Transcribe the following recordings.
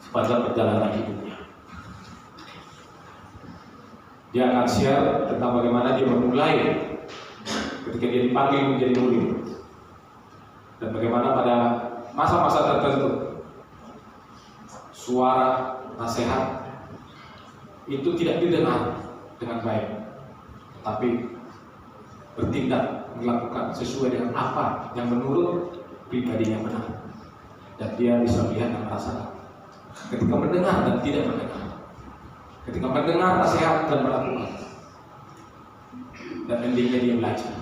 sepanjang perjalanan hidupnya. Dia akan share tentang bagaimana dia memulai ketika dia dipanggil menjadi murid, dan bagaimana pada masa-masa tertentu suara nasihat itu tidak didengar dengan baik, tetapi bertindak melakukan sesuai dengan apa yang menurut pribadinya benar, dan dia bisa melihat dan merasakan ketika mendengar dan tidak mendengar, ketika mendengar nasihat dan melakukan, dan endingnya dia belajar.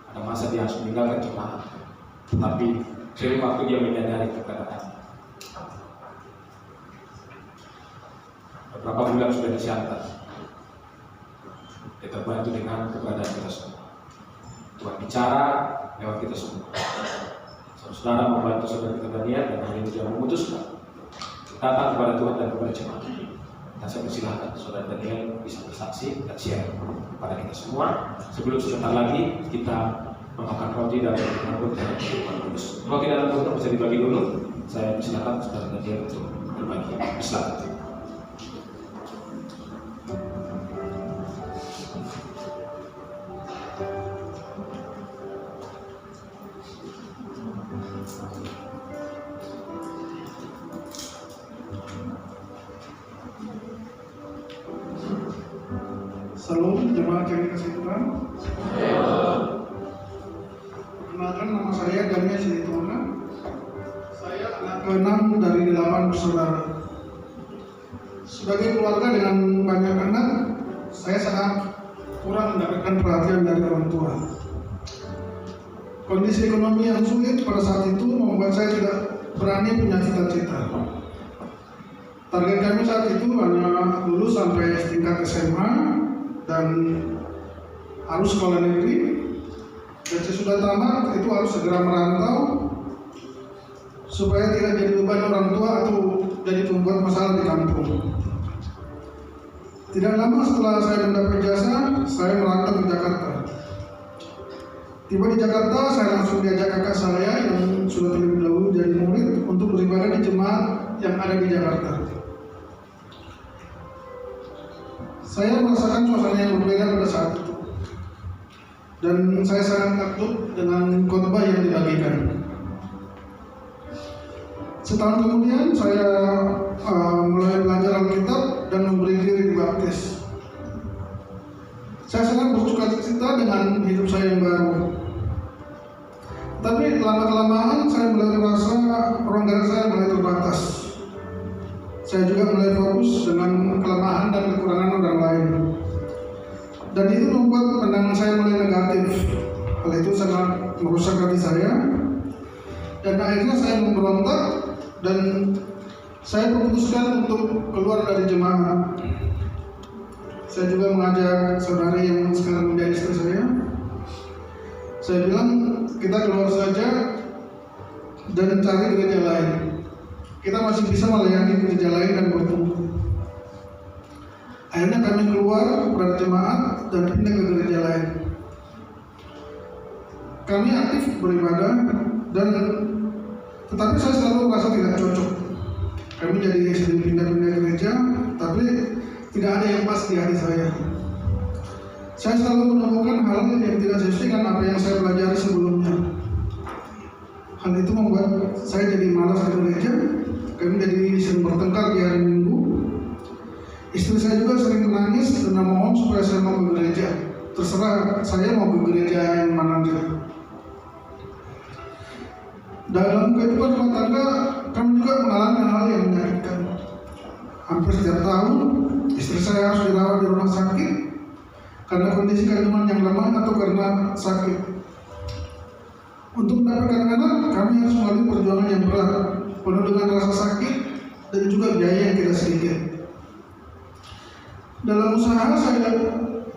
Ada masa dia harus meninggalkan jemaat, tetapi sering waktu dia menyadari kebenaran. Beberapa bulan sudah disiapkan. Kita bantu dengan keberadaan kita semua. Tuhan bicara lewat kita semua. Saudara membantu saudara kita berniat dan hari ini dia memutuskan datang kepada Tuhan dan kepada jemaat. Dan saya persilahkan saudara Daniel bisa bersaksi dan share kepada kita semua. Sebelum sebentar lagi kita memakan roti dan menyambut dengan Tuhan Kudus. Roti dan roti bisa dibagi dulu. Saya persilahkan saudara Daniel untuk berbagi. Silakan. Salam jemaat yang dikasihi Tuhan. Perkenalkan, nama saya Daniel Sinitona. Saya anak ke-6 dari 8 bersaudara. Sebagai keluarga dengan banyak anak, saya sangat kurang mendapatkan perhatian dari orang tua. Kondisi ekonomi yang sulit pada saat itu membuat saya tidak berani punya cita-cita. Target kami saat itu hanya lulus sampai tingkat SMA dan harus sekolah negeri, dan sesudah tamat itu harus segera merantau supaya tidak jadi beban orang tua atau jadi pembuat masalah di kampung. Tidak lama setelah saya mendapat ijazah, saya merantau ke Jakarta. Tiba di Jakarta, saya langsung diajak kakak saya yang sudah terlebih dahulu jadi murid untuk beribadah di jemaat yang ada di Jakarta. Saya merasakan suasana yang berbeda pada saat itu, dan saya sangat takut dengan khotbah yang dibagikan. Setahun kemudian saya mulai belajar Alkitab dan memberi diri dibaptis. Saya sangat bersuka cita dengan hidup saya yang baru. Tapi lama-kelamaan saya mulai merasa ruang gerak saya mulai terbatas. Saya juga mulai fokus dengan kelemahan dan kekurangan orang lain, dan itu membuat pandangan saya mulai negatif. Hal itu sangat merusak hati saya, dan akhirnya saya memberontak dan saya memutuskan untuk keluar dari jemaat. Saya juga mengajak saudari yang sekarang menjadi istri saya. Saya bilang kita keluar saja dan cari gereja lain. Kita masih bisa melayani gereja lain dan bertumbuh. Akhirnya kami keluar dari jemaat dan pindah ke gereja lain. Kami aktif beribadah, dan tetapi saya selalu merasa tidak cocok. Kami jadi sering pindah-pindah gereja, tapi tidak ada yang pas di hati saya. Saya selalu menemukan hal yang tidak sesuai dengan apa yang saya pelajari sebelumnya. Hal itu membuat saya jadi malas ke gereja. Kami jadi sering bertengkar di hari Minggu. Istri saya juga sering menangis dan memohon supaya saya mau ke gereja. Terserah saya mau ke gereja yang mana aja. Dalam kehidupan rumah tangga, kami juga mengalami hal yang menyakitkan. Hampir setiap tahun, istri saya harus dirawat di rumah sakit karena kondisi kandungan yang lemah atau karena sakit. Untuk mendapatkan anak, kami harus melalui perjuangan yang berat, penuh dengan rasa sakit dan juga biaya yang tidak sedikit. Dalam usaha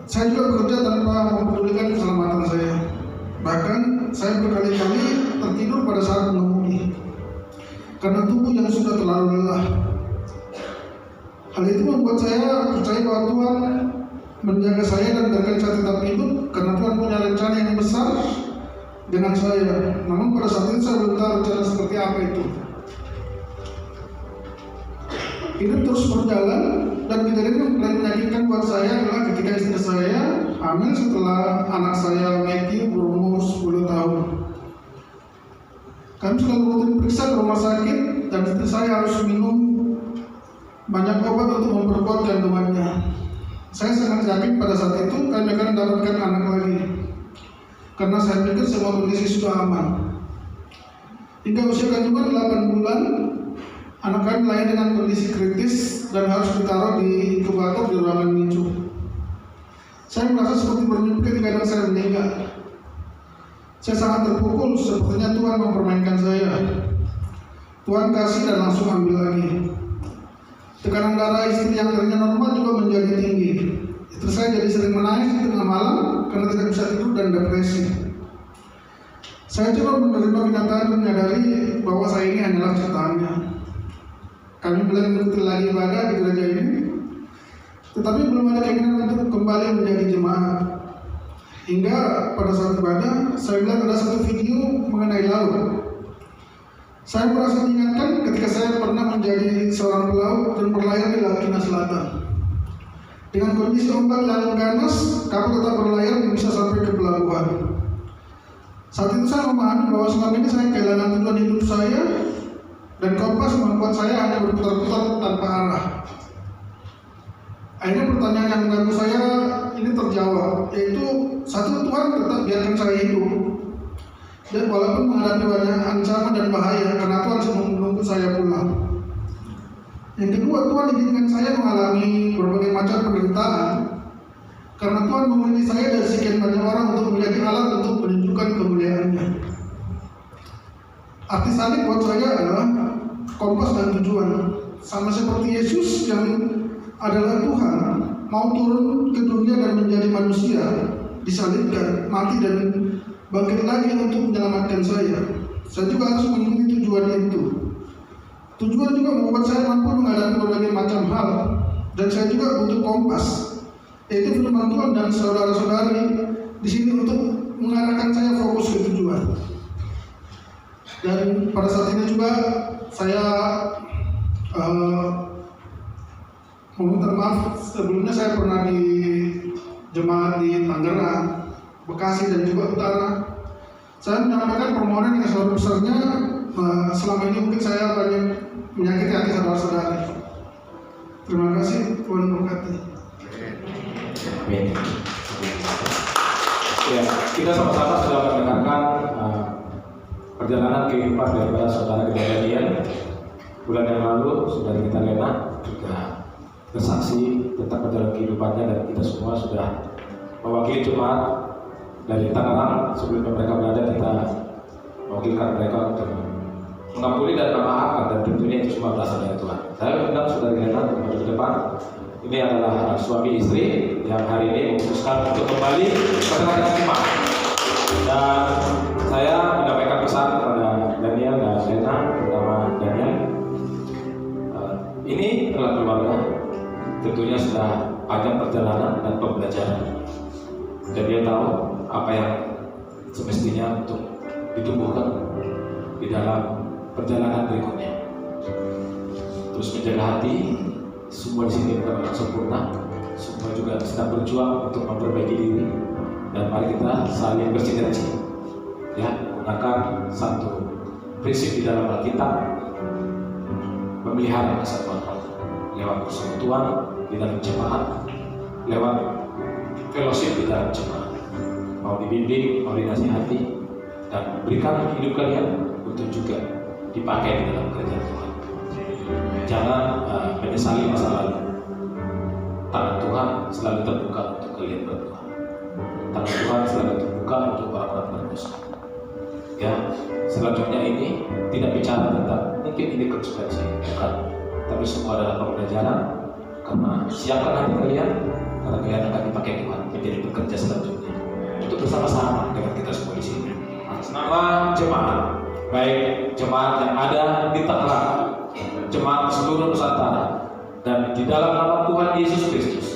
saya juga bekerja tanpa mempedulikan keselamatan saya. Bahkan saya berkali-kali tertidur pada saat mengemudi karena tubuh yang sudah terlalu lelah. Hal itu membuat saya percaya bahwa Tuhan menjaga saya dan berikan saya tetap hidup karena Tuhan punya rencana yang besar dengan saya. Namun pada saat itu saya belum tahu rencana seperti apa itu. Hidup terus berjalan, dan kejadian yang paling menyakitkan buat saya adalah ketika istri saya hamil setelah anak saya Matthew berumur 10 tahun. Kami selalu rutin periksa ke rumah sakit, dan istri saya harus minum banyak obat untuk memperkuat kandungannya. Saya sangat yakin pada saat itu kami akan mendapatkan anak lagi, karena saya pikir semua kondisi sudah aman. Hingga usia kandungan 8 bulan, anak kami lahir dengan kondisi kritis dan harus ditaruh di inkubator di ruangan NICU. Saya merasa seperti bermimpi ketika anak saya meninggal. Saya sangat terpukul, sepertinya Tuhan mempermainkan saya. Tuhan kasih dan langsung ambil lagi. Tekanan darah istri yang tadinya normal juga menjadi tinggi. Istri saya jadi sering menangis di tengah malam karena tidak bisa tidur dan depresi. Saya coba menerima kenyataan dan menyadari bahwa saya ini hanyalah ciptaannya. Kami mulai mengikuti lagi ibadah di gereja ini, tetapi belum ada keinginan untuk kembali menjadi jemaat. Hingga pada saat ibadah, saya melihat ada satu video mengenai laut. Saya merasa diingatkan ketika saya pernah menjadi seorang pelaut dan berlayar di Laut Cina Selatan. Dengan kondisi ombak yang ganas, kapal tetap berlayar dan bisa sampai ke pelabuhan. Saat itu saya memahami bahwa selama ini saya kehilangan tujuan hidup saya, dan kompas membuat saya hanya berputar-putar tanpa arah. Akhirnya pertanyaan yang mengganggu saya ini terjawab, yaitu satu, Tuhan tetap biarkan saya hidup, dan walaupun menghadapi banyak ancaman dan bahaya, karena Tuhan sedang menunggu saya pulang. Yang kedua, Tuhan izinkan saya mengalami berbagai macam penderitaan, karena Tuhan memilih saya dari sekian banyak orang untuk menjadi alat untuk menunjukkan kemuliaan-Nya. Arti salib buat saya adalah kompas dan tujuan. Sama seperti Yesus yang adalah Tuhan, mau turun ke dunia dan menjadi manusia, disalibkan, mati dan bangkit lagi untuk menyelamatkan saya. Saya juga harus mengikuti tujuan itu. Tujuan juga membuat saya mampu menghadapi berbagai macam hal, dan saya juga butuh kompas, yaitu firman Tuhan dan saudara-saudari di sini untuk mengarahkan saya fokus ke tujuan. Dan pada saat ini juga saya meminta maaf, sebelumnya saya pernah di jemaat di Tangerang, Bekasi dan juga Utara. Saya menyampaikan permohonan yang sebesar-besarnya. Selama ini mungkin saya banyak menyakiti hati saudara-saudari. Terima kasih, Tuhan memberkati. Amin. Ya, kita sama-sama sudah mendengarkan perjalanan kehidupan daripada saudara Daniel. Bulan yang lalu saudara kita Lena juga bersaksi tentang perjalanan kehidupannya, dan kita semua sudah mewakili jemaat dari Tangerang. Sebelum mereka berada, kita mewakilkan mereka untuk mengampuni dan memaafkan, dan tentunya itu semua berasal dari Tuhan. Saya undang saudara Lena untuk maju ke depan. Ini adalah suami istri yang hari ini memutuskan untuk kembali ke tengah-tengah jemaat. Dan saya menyampaikan pesan kepada Daniel dan Lena, terutama Daniel. Ini adalah keluarga, tentunya sudah panjang perjalanan dan pembelajaran. Dan dia tahu apa yang semestinya untuk ditumbuhkan di dalam perjalanan berikutnya. Terus menjaga hati. Semua di sini bukan orang sempurna, semua juga sedang berjuang untuk memperbaiki diri, dan mari kita saling bersinergi, ya, menggunakan satu prinsip di dalam Alkitab, memelihara kesatuan roh lewat persekutuan di dalam jemaat, lewat fellowship di dalam jemaat, mau dibimbing, mau dinasihati, dan berikan hidup kalian untuk juga dipakai di dalam kerjaan Tuhan. Jangan menyesali masa lalu. Tangan Tuhan selalu terbuka untuk kalian berdua. Tangan Tuhan selalu terbuka untuk orang-orang berdosa. Ya, selanjutnya ini tidak bicara tentang mungkin ini konsekuensi, bukan. Tapi semua adalah pembelajaran. Karena siapkan hati kalian, karena kalian akan dipakai Tuhan menjadi pekerja selanjutnya untuk bersama-sama dengan kita semua di sini. Atas nama jemaat, baik jemaat yang ada di Tangerang, jemaat seluruh Nusantara, dan di dalam nama Tuhan Yesus Kristus,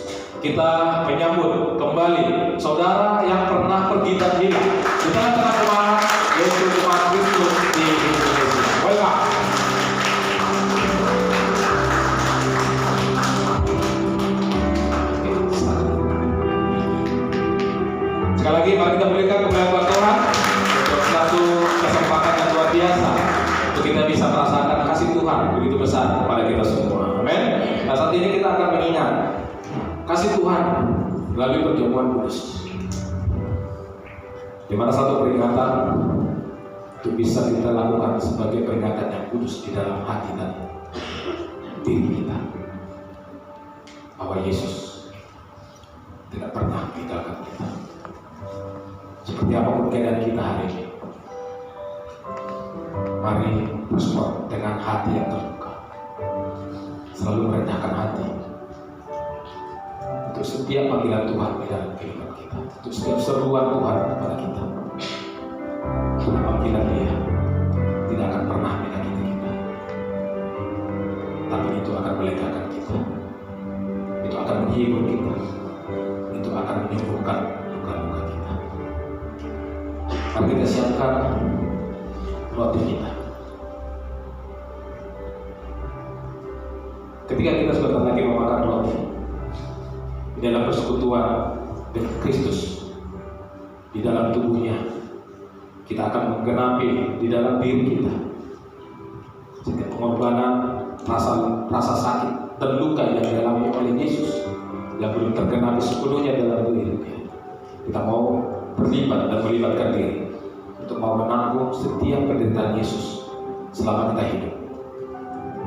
kita menyambut kembali saudara yang pernah pergi dan hilang di tengah-tengah jemaat, yaitu jemaat Kristus di Indonesia. Welcome. Tuhan begitu besar kepada kita semua. Amin. Nah, saat ini kita akan mengingat kasih Tuhan melalui perjamuan kudus, di mana satu peringatan itu bisa kita lakukan sebagai peringatan yang kudus di dalam hati dan diri kita, bahwa Yesus tidak pernah meninggalkan kita. Seperti apapun keadaan kita hari ini, mari respon dengan hati yang terbuka, selalu merendahkan hati untuk setiap panggilan Tuhan di dalam kehidupan kita, untuk setiap seruan Tuhan kepada kita. Karena panggilan Dia tidak akan pernah menyakiti kita, tapi itu akan melegakan kita, itu akan menghibur kita, itu akan menyembuhkan luka-luka kita. Mari kita siapkan roti kita. Ketika kita sebentar lagi memakan roti di dalam persekutuan dengan Kristus, di dalam tubuhnya, kita akan menggenapi di dalam diri kita setiap pengorbanan, rasa sakit dan luka yang dialami oleh Yesus yang belum tergenapi sepenuhnya dalam diri kita. Kita mau berlibat dan melibatkan diri untuk mau menanggung setiap penderitaan Yesus selama kita hidup.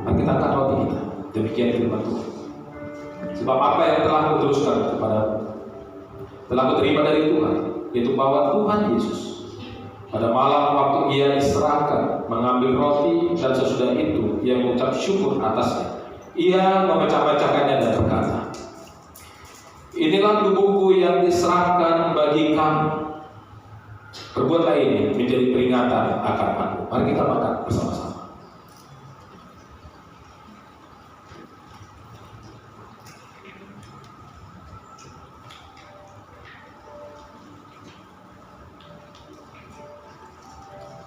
Mari kita angkat roti kita. Demikian firman Tuhan. Sebab apa yang telah kuteruskan kepadamu telah kuterima dari Tuhan, yaitu bahwa Tuhan Yesus pada malam waktu Ia diserahkan mengambil roti, dan sesudah itu Ia mengucap syukur atasnya. Ia memecah-mecahkannya dan berkata, "Inilah tubuhku yang diserahkan bagi kamu. Perbuatlah ini menjadi peringatan akan aku." Mari kita makan bersama-sama.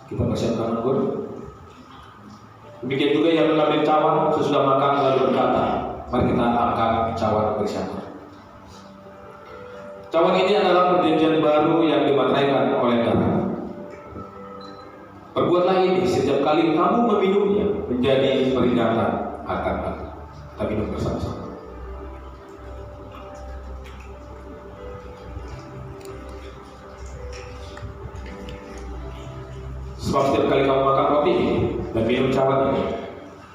Kita persiapkan anggur. Demikian juga yang mengambil cawan sesudah makan lalu berkata, "Mari kita angkat cawan bersama." Cawan ini adalah perjanjian baru yang dimateraikan oleh darah. Perbuatlah ini setiap kali kamu meminumnya menjadi peringatan akan aku. Kita minum bersama-sama. Sebab setiap kali kamu makan roti ini dan minum cawan ini,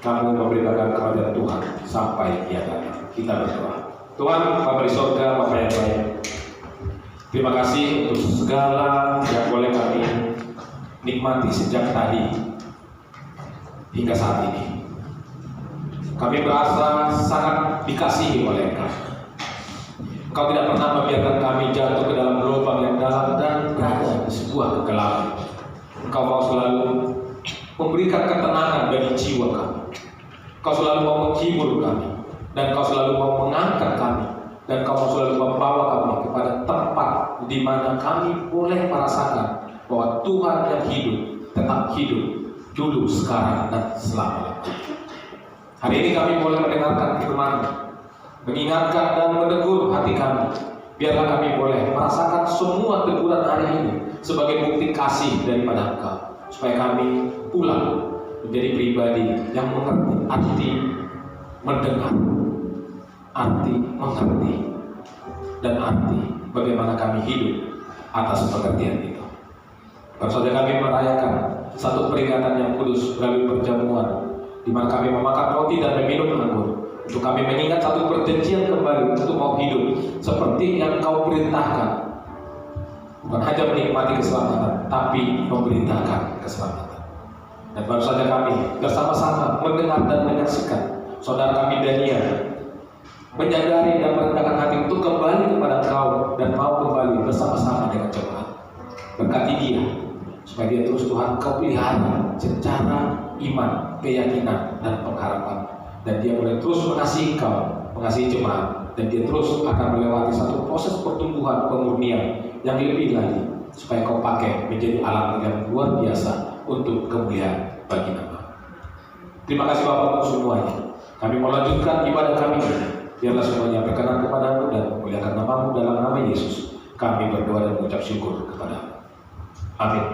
kamu memberitakan kehadiran Tuhan sampai Ia datang. Kita berdoa. Tuhan, Bapa di sorga, Bapa yang baik, terima kasih untuk segala yang boleh kami nikmati sejak tadi hingga saat ini. Kami merasa sangat dikasihi oleh Engkau. Engkau tidak pernah membiarkan kami jatuh ke dalam lubang yang dalam dan berada di sebuah kegelapan. Engkau mau selalu memberikan ketenangan bagi jiwa kami. Engkau selalu mau menghibur kami, dan Engkau selalu mau mengangkat kami, dan Engkau mau selalu membawa kami kepada tempat di mana kami boleh merasakan bahwa Tuhan yang hidup tetap hidup dulu, sekarang, dan selama-lamanya. Hari ini kami boleh mendengarkan firman-Mu, mengingatkan dan menegur hati kami. Biarlah kami boleh merasakan semua teguran hari ini sebagai bukti kasih daripada Engkau, supaya kami pulang menjadi pribadi yang mengerti arti mendengar, arti mengerti, dan arti bagaimana kami hidup atas pengertian itu. Baru saja kami merayakan satu peringatan yang kudus melalui perjamuan, di mana kami memakan roti dan meminum anggur, untuk kami mengingat satu perjanjian kembali untuk mau hidup seperti yang Kau perintahkan. Bukan hanya menikmati keselamatan, tapi memberitakan keselamatan. Dan baru saja kami bersama-sama mendengar dan menyaksikan saudara kami Daniel menyadari dan merendahkan hati untuk kembali kepada Kau dan mau kembali bersama-sama dengan jemaat. Berkati dia, supaya dia terus Tuhan Kau pelihara secara iman, keyakinan, dan pengharapan. Dan dia boleh terus mengasihi Kau, mengasihi jemaat, dan dia terus akan melewati satu proses pertumbuhan pemurnian yang lebih lagi, supaya Kau pakai menjadi alat yang luar biasa untuk kemuliaan bagi nama. Terima kasih Bapak untuk semuanya. Kami mau lanjutkan ibadah kami ini. Biarlah semuanya berkenan kepadamu dan memuliakan nama-Mu dalam nama Yesus. Kami berdoa dan mengucap syukur kepada-Mu. Amin.